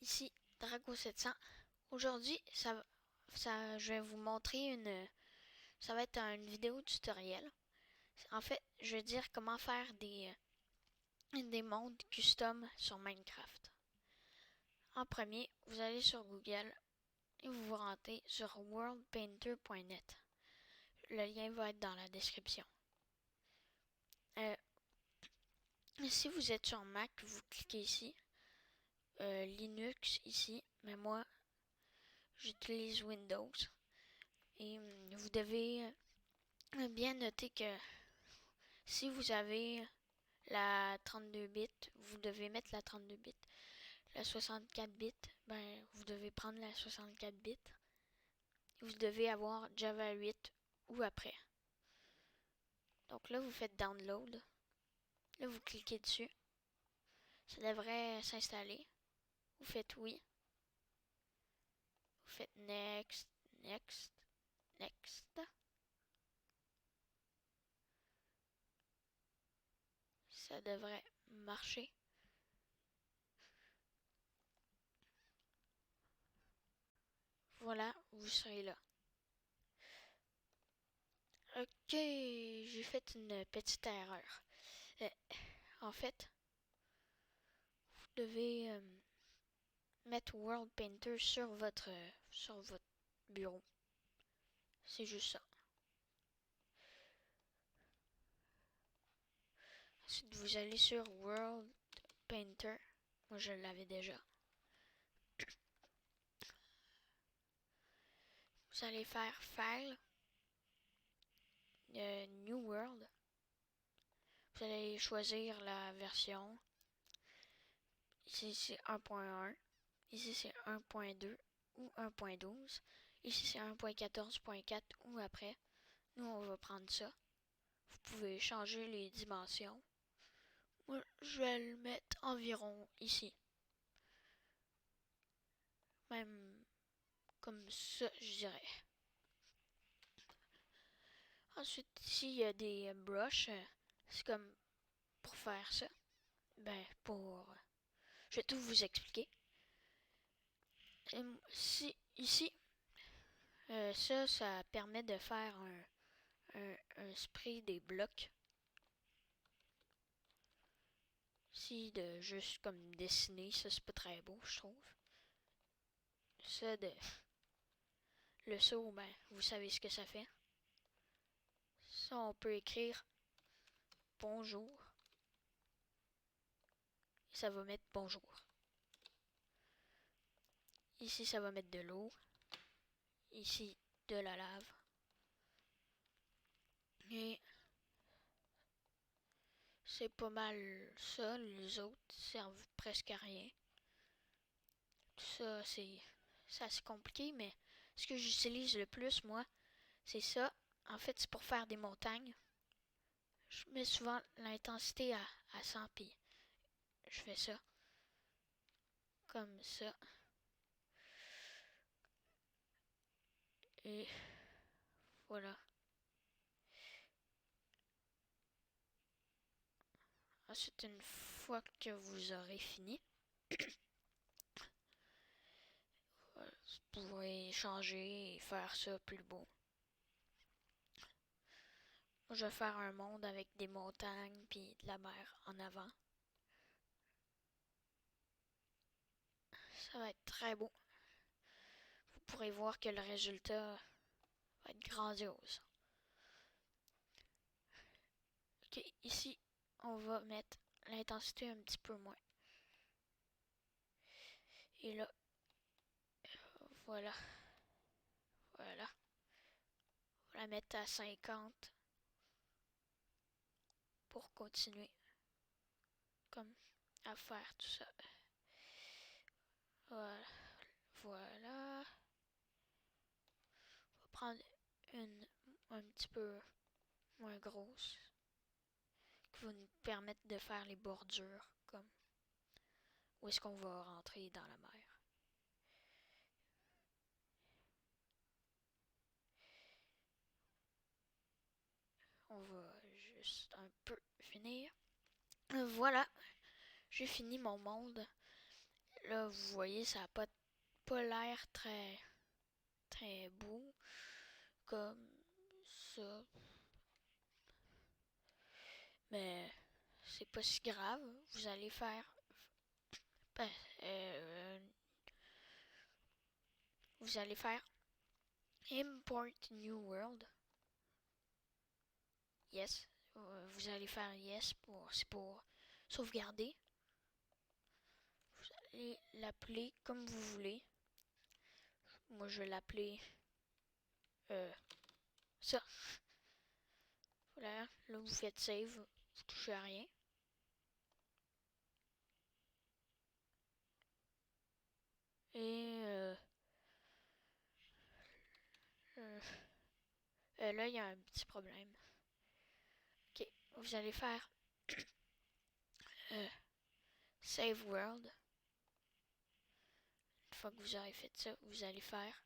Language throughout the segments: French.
ici Drago700. Aujourd'hui, je vais vous montrer ça va être une vidéo tutoriel. En fait, je vais dire comment faire des mondes custom sur Minecraft. En premier, vous allez sur Google et vous vous rendez sur worldpainter.net. Le lien va être dans la description. Euh, si vous êtes sur Mac, vous cliquez ici. Linux ici, mais moi j'utilise Windows. Et vous devez bien noter que si vous avez la 32 bits, vous devez mettre la 32 bits. La 64 bits, vous devez prendre la 64 bits. Vous devez avoir Java 8 ou après. Donc là, vous faites download. Là, vous cliquez dessus. Ça devrait s'installer. Vous faites oui. Vous faites next, next, next. Ça devrait marcher. Voilà, vous serez là. Ok, j'ai fait une petite erreur. Euh, En fait, vous devez mettre World Painter sur votre bureau. C'est juste ça. Ensuite, vous allez sur World Painter. Moi, je l'avais déjà. Vous allez faire File, New World. Vous allez choisir la version. Ici, c'est 1.1. Ici, c'est 1.2 ou 1.12. Ici, c'est 1.14.4 ou après. Nous, on va prendre ça. Vous pouvez changer les dimensions. Moi, je vais le mettre environ ici. Même comme ça, je dirais. Ensuite, ici, il y a des brushes. C'est comme pour faire ça. Je vais tout vous expliquer. Ici, ça permet de faire un spray des blocs. Ici, de juste comme dessiner, ça c'est pas très beau, je trouve. Ça, le saut, vous savez ce que ça fait. Ça, on peut écrire bonjour. Et ça va mettre bonjour. Ici, ça va mettre de l'eau. Ici, de la lave. Et c'est pas mal ça. Les autres servent presque à rien. Tout ça, c'est assez compliqué, mais ce que j'utilise le plus, moi, c'est ça. En fait, c'est pour faire des montagnes. Je mets souvent l'intensité à 100 puis je fais ça. Comme ça. Et voilà. Ensuite, une fois que vous aurez fini, vous pourrez changer et faire ça plus beau. Moi, je vais faire un monde avec des montagnes puis de la mer en avant. Ça va être très beau. Vous pourrez voir que le résultat va être grandiose. Ok, ici, on va mettre l'intensité un petit peu moins. Et là, voilà. Voilà. On va la mettre à 50 pour continuer. Comme à faire tout ça. Voilà. Voilà. On va prendre une un petit peu moins grosse qui va nous permettre de faire les bordures comme où est-ce qu'on va rentrer dans la mer. On va juste un peu finir. Voilà, j'ai fini mon monde. là, vous voyez, ça n'a pas l'air très beau comme ça. Mais c'est pas si grave. Vous allez faire... ben, vous allez faire Import New World. Yes. Vous allez faire Yes c'est pour sauvegarder. Vous allez l'appeler comme vous voulez. Moi, je vais l'appeler ça. Voilà. Là, vous faites save. Vous touchez à rien. Et là, il y a un petit problème. Ok. Vous allez faire Save World. Une fois que vous aurez fait ça, vous allez faire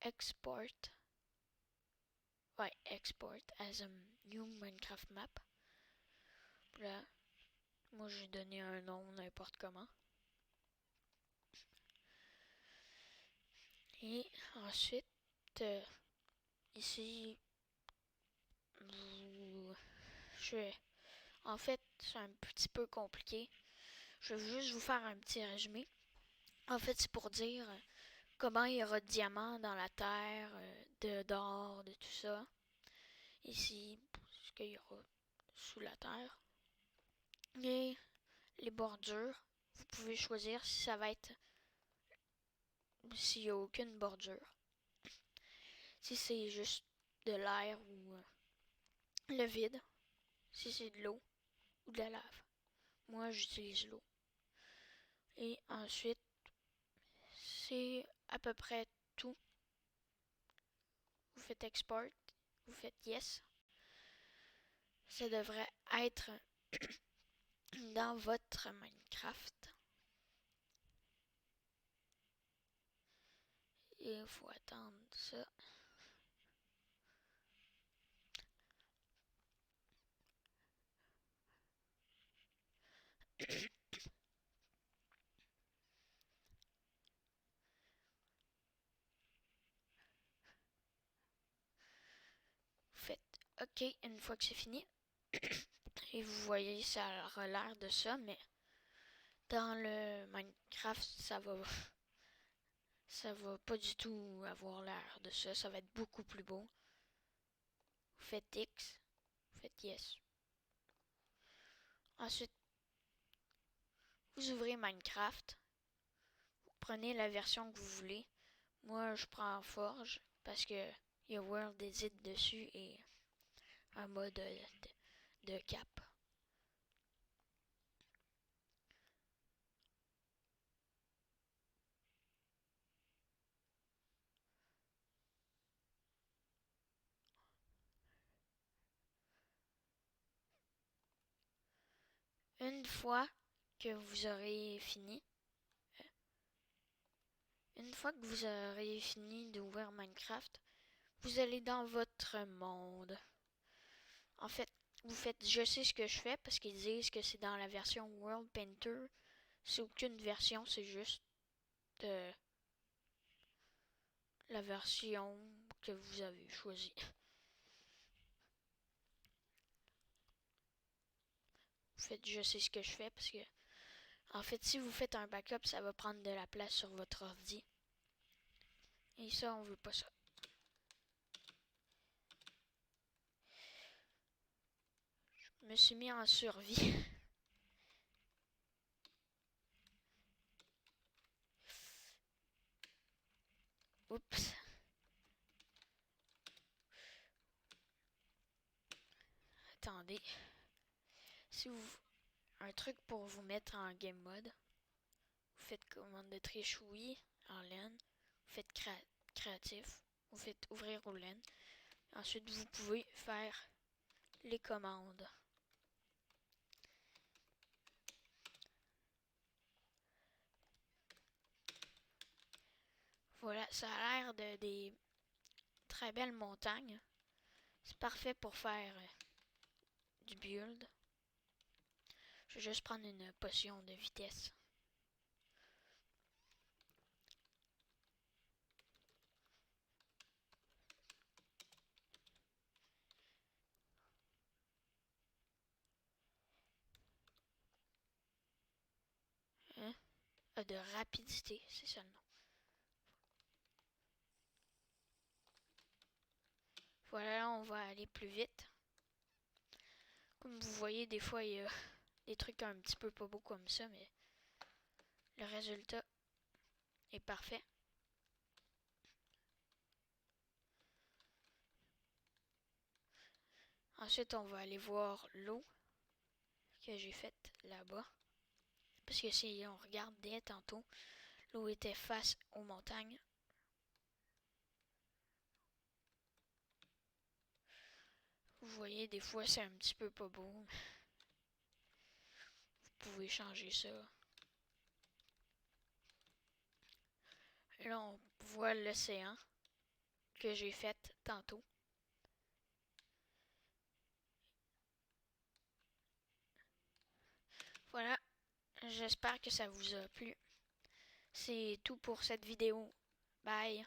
Export. Ouais, Export as a new Minecraft map. Là, moi j'ai donné un nom n'importe comment. Et ensuite, ici, en fait, c'est un petit peu compliqué. Je vais juste vous faire un petit résumé. En fait, c'est pour dire comment il y aura de diamants dans la terre, d'or, de tout ça. Ici, ce qu'il y aura sous la terre. Et les bordures, vous pouvez choisir si ça va être s'il n'y a aucune bordure. Si c'est juste de l'air ou le vide. Si c'est de l'eau ou de la lave. Moi, j'utilise l'eau. Et ensuite, c'est à peu près tout. Vous faites export, vous faites yes. Ça devrait être dans votre Minecraft. Et il faut attendre ça. Vous faites OK une fois que c'est fini. Et vous voyez, ça a l'air de ça, mais dans le Minecraft, ça va pas du tout avoir l'air de ça. Ça va être beaucoup plus beau. Vous faites X, vous faites Yes. Ensuite, vous ouvrez Minecraft. Vous prenez la version que vous voulez. Moi, je prends Forge parce que il y a World Edit dessus et un mode de cap. Une fois que vous aurez fini, d'ouvrir Minecraft, vous allez dans votre monde. En fait, vous faites, je sais ce que je fais parce qu'ils disent que c'est dans la version World Painter. C'est aucune version, c'est juste la version que vous avez choisie. Vous faites, je sais ce que je fais parce que, en fait, si vous faites un backup, ça va prendre de la place sur votre ordi. Et ça, on veut pas ça. Je me suis mis en survie. Oups. Attendez. Si vous... Un truc pour vous mettre en game mode. Vous faites commande de triche oui en laine. Vous faites créatif. Vous faites ouvrir aux laine. Ensuite, vous pouvez faire les commandes. Voilà, ça a l'air de des très belles montagnes. C'est parfait pour faire du build. vais juste prendre une potion de vitesse. Hein? De rapidité, c'est ça le nom. Voilà, on va aller plus vite. Comme vous voyez, des fois, il y a des trucs un petit peu pas beaux comme ça, mais le résultat est parfait. Ensuite, on va aller voir l'eau que j'ai faite là-bas. Parce que si on regarde dès tantôt, l'eau était face aux montagnes. Vous voyez, des fois, c'est un petit peu pas beau. Vous pouvez changer ça. Là, on voit l'océan que j'ai fait tantôt. Voilà, j'espère que ça vous a plu. C'est tout pour cette vidéo. Bye!